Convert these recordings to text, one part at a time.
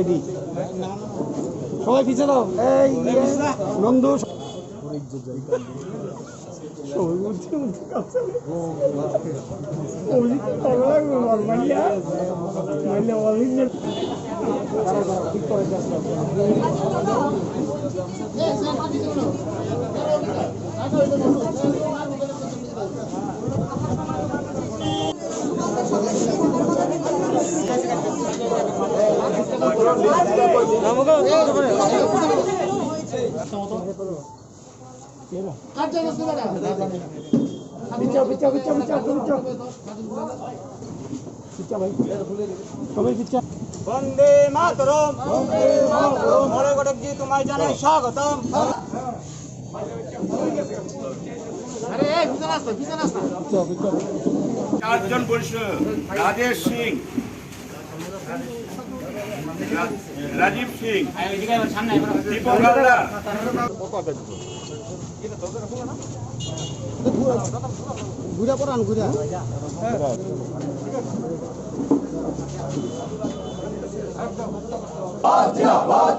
Ready সবাই পিছিয়ে দাও এই নন্দু वंदे मातरम मोरे घटक जी तुम्हारे जाने स्वागतम चारजन वरिष्ठ राजेश सिंह राजीव सिंह दीपक हालदार ঘুরা পড়ান ঘুরা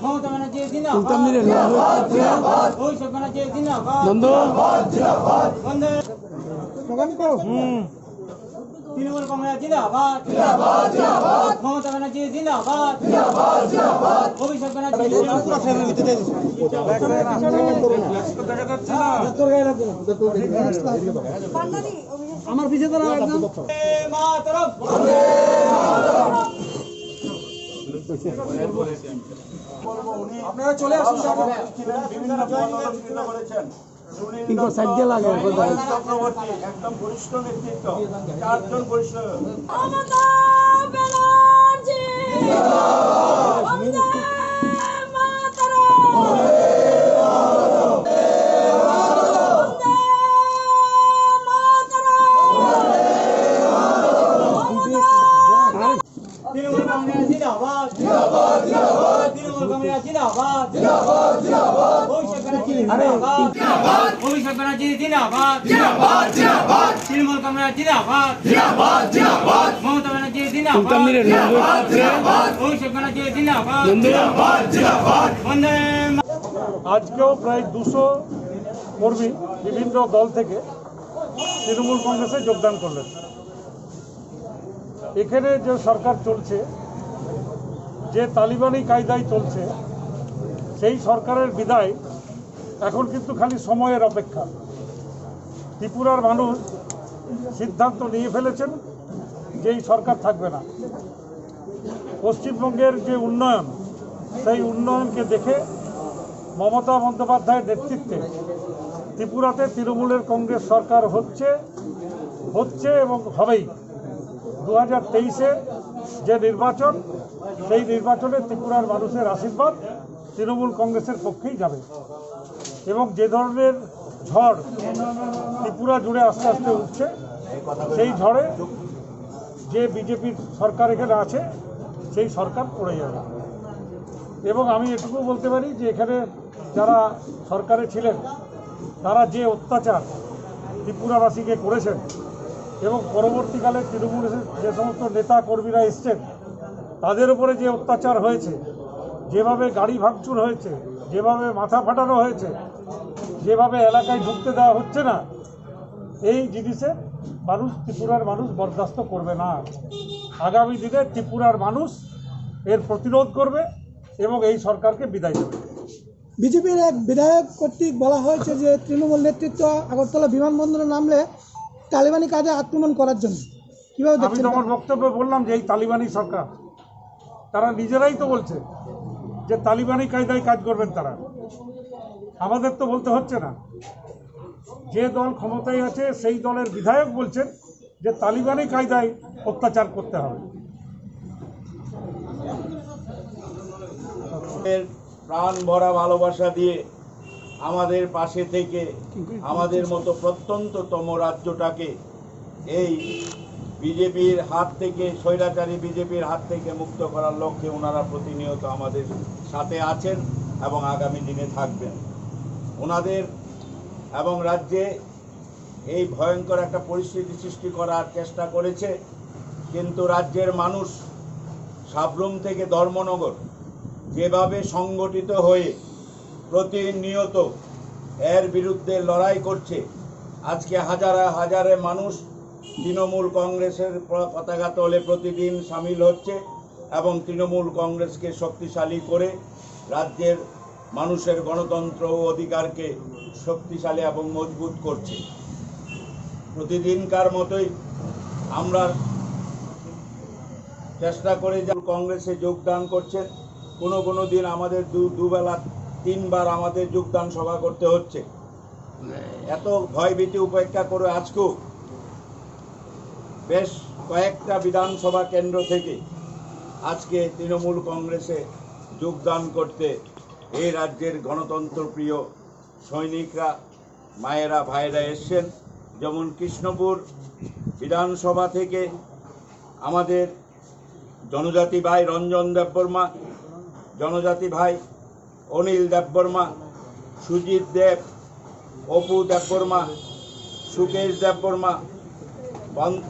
ममता बनर्जी जिंदाबाद अभिषेक बनर्जी जिंदाबाद वंदे तृणमूल कांग्रेस जिंदाबाद ममता बनर्जी जिंदाबाद अभिषेक बनर्जी আমার পিছিয়ে দাঁড়াও একদম मातरम আপনারা চলে আসুন বিভিন্ন পদক্ষেপ করেছেন কিন্তু সাইড দিয়ে লাগে চক্রবর্তী একদম বরিষ্ঠ নেতৃত্ব চারজন বরিষ্ঠ মমতা ব্যানার্জি বন্দে মাতরম तृणमूल कांग्रेस जिंदाबाद तृणमूल कांग्रेस जिंदाबाद अभिषेक बनर्जी जिंदाबाद तृणमूल कांग्रेस जिंदाबाद ममता बनर्जी जिंदाबाद अभिषेक बनर्जी जिंदाबाद वंदे আজকেও প্রায় 200 কর্মী বিভিন্ন দল থেকে তৃণমূল কংগ্রেসে যোগদান করলেন। এখানে যে সরকার চলছে, যে তালিবানি কায়দায় চলছে, সেই সরকারের বিদায় এখন কিন্তু খালি সময়ের অপেক্ষা। ত্রিপুরার মানুষ সিদ্ধান্ত নিয়ে ফেলেছেন যে এই সরকার থাকবে না। পশ্চিমবঙ্গের যে উন্নয়ন, সেই উন্নয়নকে দেখে মমতা বন্দ্যোপাধ্যায়ের নেতৃত্বে ত্রিপুরাতে তৃণমূলের কংগ্রেস সরকার হচ্ছে এবং হবেই। 2023-এ যে নির্বাচন, সেই নির্বাচনে ত্রিপুরার মানুষের আশীর্বাদ তৃণমূল কংগ্রেসের পক্ষেই যাবে এবং যে ধরনের ঝড় ত্রিপুরা জুড়ে আস্তে আস্তে উঠছে, সেই ঝড়ে যে বিজেপির সরকার এখানে আছে সেই সরকার পড়ে যাবে। এবং আমি এটুকু বলতে পারি যে এখানে যারা সরকারে ছিলেন তারা যে অত্যাচার ত্রিপুরাবাসীকে করেছেন এবং পরবর্তীকালে তৃণমূলের যে সমস্ত নেতা কর্মীরা এসছেন তাদের উপরে যে অত্যাচার হয়েছে, যেভাবে গাড়ি ভাঙচুর হয়েছে, যেভাবে মাথা ফাটানো হয়েছে, যেভাবে এলাকায় ঢুকতে দেওয়া হচ্ছে না, এই জিনিসে ত্রিপুরার মানুষ বরদাস্ত করবে না। আগামী দিনে ত্রিপুরার মানুষ এর প্রতিরোধ করবে এবং এই সরকারকে বিদায় দেবে। বিজেপির এক বিধায়ক কর্তৃক বলা হয়েছে যে তৃণমূল নেতৃত্ব আগরতলা বিমানবন্দরে নামলে তালিবানি কাজে আক্রমণ করার জন্য। কিভাবে আমি দেখছেন? আমার বক্তব্যে বললাম যে এই তালিবানি সরকার, তারা নিজেরাই তো বলছে যে তালিবানি কায়দায় কাজ করবেন তারা। আমাদের তো বলতে হচ্ছে না। যে দল ক্ষমতায় আছে সেই দলের বিধায়ক বলছেন যে তালিবানি কায়দায় অত্যাচার করতে হবে। প্রাণ ভরা ভালোবাসা দিয়ে আমাদের পাশে থেকে আমাদের মতো প্রত্যন্ততম রাজ্যটাকে এই বিজেপির হাত থেকে, স্বৈরাচারী বিজেপির হাত থেকে মুক্ত করার লক্ষ্যে ওনারা প্রতিনিয়ত আমাদের সাথে আছেন এবং আগামী দিনে থাকবেন। ওনাদের এবং রাজ্যে এই ভয়ঙ্কর একটা পরিস্থিতি সৃষ্টি করার চেষ্টা করেছে, কিন্তু রাজ্যের মানুষ সাবরুম থেকে ধর্মনগর যেভাবে সংগঠিত হয়ে প্রতিনিয়ত এর বিরুদ্ধে লড়াই করছে, আজকে হাজারে হাজারে মানুষ তৃণমূল কংগ্রেসের পতাকা তলে প্রতিদিন সামিল হচ্ছে এবং তৃণমূল কংগ্রেসকে শক্তিশালী করে রাজ্যের মানুষের গণতন্ত্র ও অধিকারকে শক্তিশালী এবং মজবুত করছে। প্রতিদিনকার মতোই আমরা চেষ্টা করে যে কংগ্রেসে যোগদান করছেন, কোনো দিন আমাদের দুবেলা 3 বার আমাদের যোগদান সভা করতে হচ্ছে। এত ভয়ভীতি উপেক্ষা করে আজকেও বেশ কয়েকটা বিধানসভা কেন্দ্র থেকে আজকে তৃণমূল কংগ্রেসে যোগদান করতে এই রাজ্যের গণতন্ত্র প্রিয় সৈনিকরা, মায়েরা, ভাইরা এসছেন। যেমন কৃষ্ণপুর বিধানসভা থেকে আমাদের জনজাতি ভাই রঞ্জন দেববর্মা, জনজাতি ভাই অনিল দেববর্মা, সুজিত দেব, অপু দেববর্মা, সুকেশ দেববর্মা,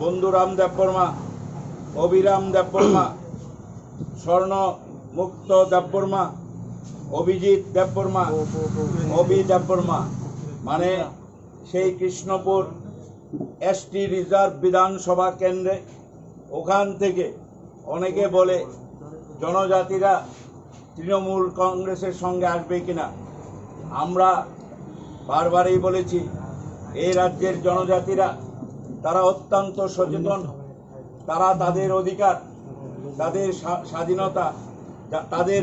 বন্ধুরাম দেববর্মা, অভিরাম দেববর্মা, স্বর্ণমুক্ত দেববর্মা, অভিজিৎ দেববর্মা, অভি দেববর্মা, মানে সেই কৃষ্ণপুর এসটি রিজার্ভ বিধানসভা কেন্দ্রে। ওখান থেকে অনেকে বলে জনজাতিরা তৃণমূল কংগ্রেসের সঙ্গে আসবে কিনা। আমরা বারবারই বলেছি এই রাজ্যের জনজাতিরা তারা অত্যন্ত সচেতন, তারা তাদের অধিকার, তাদের স্বাধীনতা, তাদের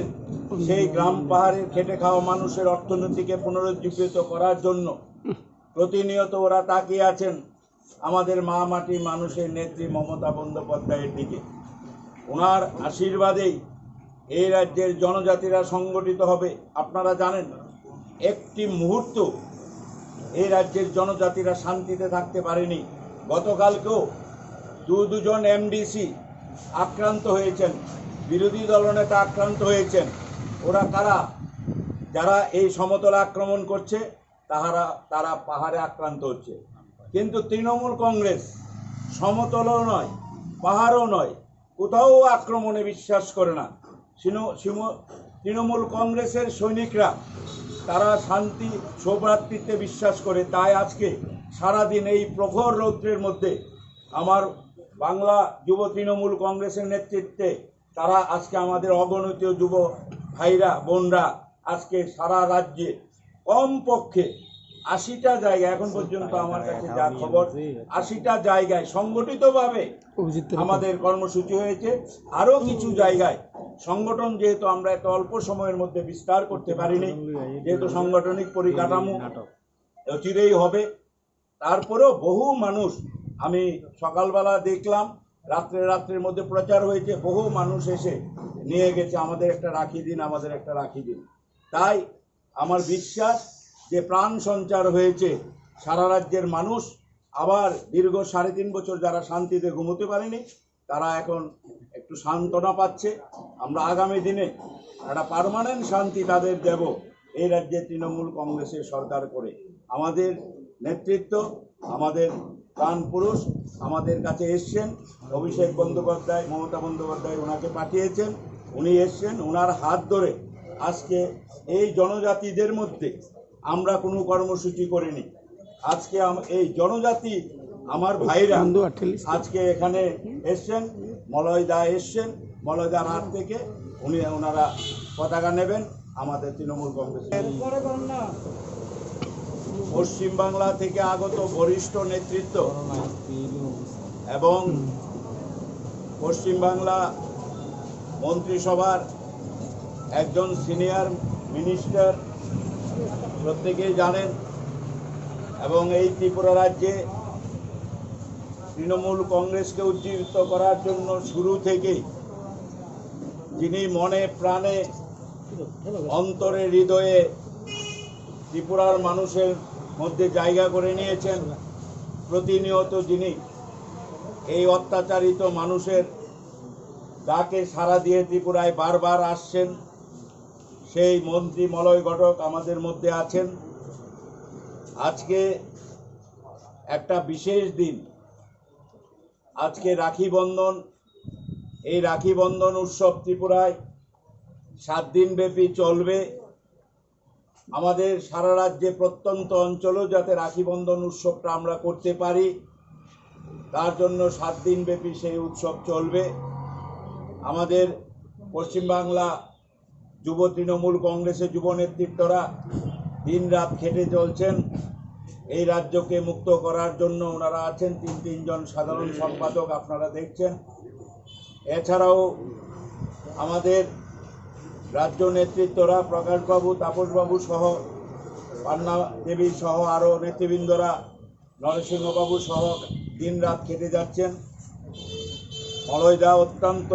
সেই গ্রাম পাহাড়ের খেটে খাওয়া মানুষের অর্থনীতিকে পুনরুজ্জীবিত করার জন্য প্রতিনিয়ত ওরা তাকিয়ে আছেন আমাদের মা মাটি মানুষের নেত্রী মমতা বন্দ্যোপাধ্যায়ের দিকে। ওনার আশীর্বাদেই এই রাজ্যের জনজাতিরা সংগঠিত হবে। আপনারা জানেন একটি মুহূর্ত এই রাজ্যের জনজাতিরা শান্তিতে থাকতে পারেনি। গতকালকেও দুজন এমডিসি আক্রান্ত হয়েছেন, বিরোধী দলনেতা আক্রান্ত হয়েছেন। ওরা কারা? যারা এই সমতলে আক্রমণ করছে তারা পাহাড়ে আক্রান্ত হচ্ছে। কিন্তু তৃণমূল কংগ্রেস সমতলও নয়, পাহাড়ও নয়, কোথাও আক্রমণে বিশ্বাস করে না। তৃণমূল কংগ্রেসের সৈনিকরা তারা শান্তি সৌভ্রাতৃত্বে বিশ্বাস করে। তাই আজকে সারাদিন এই প্রখর রৌদ্রের মধ্যে আমার বাংলা যুব তৃণমূল কংগ্রেসের নেতৃত্বে তারা আজকে আমাদের অগণিত যুব ভাইরা বোনরা আজকে সারা রাজ্যে কমপক্ষে 80টা জায়গায়, এখন পর্যন্ত আমার কাছে যা খবর 80টা জায়গায় সংগঠিতভাবে আমাদের কর্মসূচি হয়েছে। আরও কিছু জায়গায় সংগঠন যেহেতু আমরা এত অল্প সময়ের মধ্যে বিস্তার করতে পারিনি, যেহেতু সাংগঠনিক পরিকাঠামো অচিরেই হবে, তারপরেও বহু মানুষ, আমি সকালবেলা দেখলাম রাত্রের মধ্যে প্রচার হয়েছে, বহু মানুষ এসে নিয়ে গেছে আমাদের একটা রাখি দিন, আমাদের একটা রাখি দিন। তাই আমার বিশ্বাস যে প্রাণ সঞ্চার হয়েছে, সারা রাজ্যের মানুষ আবার দীর্ঘ 3.5 বছর যারা শান্তিতে ঘুমোতে পারেনি তারা এখন একটু সান্ত্বনা পাচ্ছে। আমরা আগামী দিনে একটা পার্মানেন্ট শান্তি তাদের দেব এই রাজ্যে তৃণমূল কংগ্রেসের সরকার করে। আমাদের নেতৃত্ব, আমাদের প্রাণ পুরুষ আমাদের কাছে এসছেন, অভিষেক বন্দ্যোপাধ্যায়, মমতা বন্দ্যোপাধ্যায় ওনাকে পাঠিয়েছেন, উনি এসছেন। ওনার হাত ধরে আজকে এই জনজাতিদের মধ্যে আমরা কোনো কর্মসূচি করিনি। আজকে এই জনজাতি আমার ভাইরা আজকে এখানে এসছেন, মলয়দা এসছেন, মলয়দার হাত থেকে ওনারা পতাকা নেবেন আমাদের তৃণমূল কংগ্রেসের। পশ্চিমবাংলা থেকে আগত বরিষ্ঠ নেতৃত্ব এবং পশ্চিমবাংলা মন্ত্রিসভার একজন সিনিয়র মিনিস্টার প্রত্যেকেই জানেন, এবং এই ত্রিপুরা রাজ্যে তৃণমূল কংগ্রেসকে উজ্জীবিত করার জন্য শুরু থেকেই যিনি মনে প্রাণে অন্তরে হৃদয়ে ত্রিপুরার মানুষের মধ্যে জায়গা করে নিয়েছেন, প্রতিনিয়ত যিনি এই অত্যাচারিত মানুষের ডাকে সাড়া দিয়ে ত্রিপুরায় বারবার আসছেন, সেই মন্ত্রী মলয় ঘটক আমাদের মধ্যে আছেন। আজকে একটা বিশেষ দিন, আজকে রাখি বন্ধন। এই রাখি বন্ধন উৎসব ত্রিপুরায় 7 দিন ব্যাপী চলবে। আমাদের সারা রাজ্যে প্রত্যন্ত অঞ্চলেও যাতে রাখি বন্ধন উৎসবটা আমরা করতে পারি, তার জন্য 7 দিন ব্যাপী সেই উৎসব চলবে। আমাদের পশ্চিমবাংলা যুব তৃণমূল কংগ্রেসের যুব নেতৃত্বরা দিন রাত খেটে চলছেন এই রাজ্যকে মুক্ত করার জন্য। ওনারা আছেন 3 জন সাধারণ সম্পাদক, আপনারা দেখছেন। এছাড়াও আমাদের রাজ্য নেতৃত্বরা প্রকাশবাবু, তাপসবাবু সহ, পান্না দেবী সহ আরও নেতৃবৃন্দরা, নরসিংহবাবু সহ দিন রাত খেটে যাচ্ছেন। মলয়দা অত্যন্ত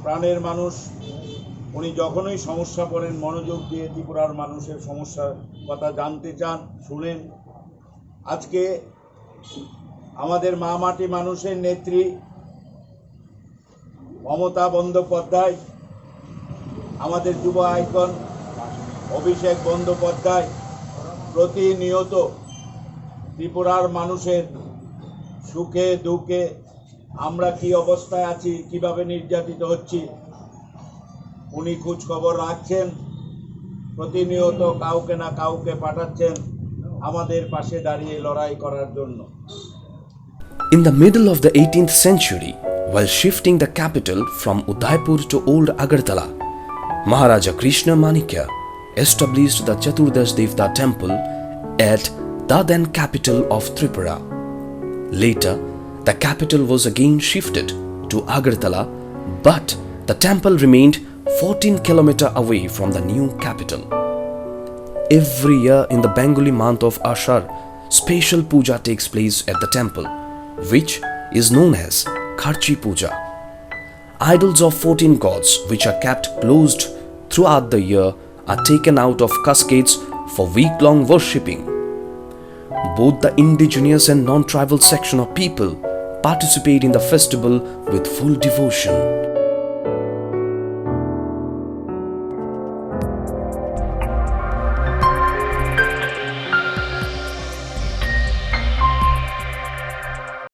প্রাণের মানুষ, উনি যখনই সমস্যা পড়েন মনোযোগ দিয়ে ত্রিপুরার মানুষের সমস্যার কথা জানতে চান, শুনেন। আজকে আমাদের মা মাটি মানুষের নেত্রী মমতা বন্দ্যোপাধ্যায়, আমাদের যুব আইকন অভিষেক বন্দ্যোপাধ্যায় প্রতিনিয়ত ত্রিপুরার মানুষের সুখে দুঃখে আমরা কি অবস্থায় আছি, কিভাবে নির্যাতিত হচ্ছি, উনি খোঁজ খবর রাখছেন। প্রতিনিয়ত কাউকে না কাউকে পাঠাচ্ছেন আমাদের পাশে দাঁড়িয়ে লড়াই করার জন্য। In the middle of the 18th century, while shifting the capital from Udaipur to Old Agartala, Maharaja Krishna Manikya established the Chaturdash Devta temple at the then capital of Tripura. Later, the capital was again shifted to Agartala, but the temple remained 14 kilometers away from the new capital. Every year in the Bengali month of Ashar, special puja takes place at the temple, which is known as Kharchi Puja. Idols of 14 gods, which are kept closed throughout the year, are taken out of cascades for week-long worshipping. Both the indigenous and non-tribal section of people participate in the festival with full devotion.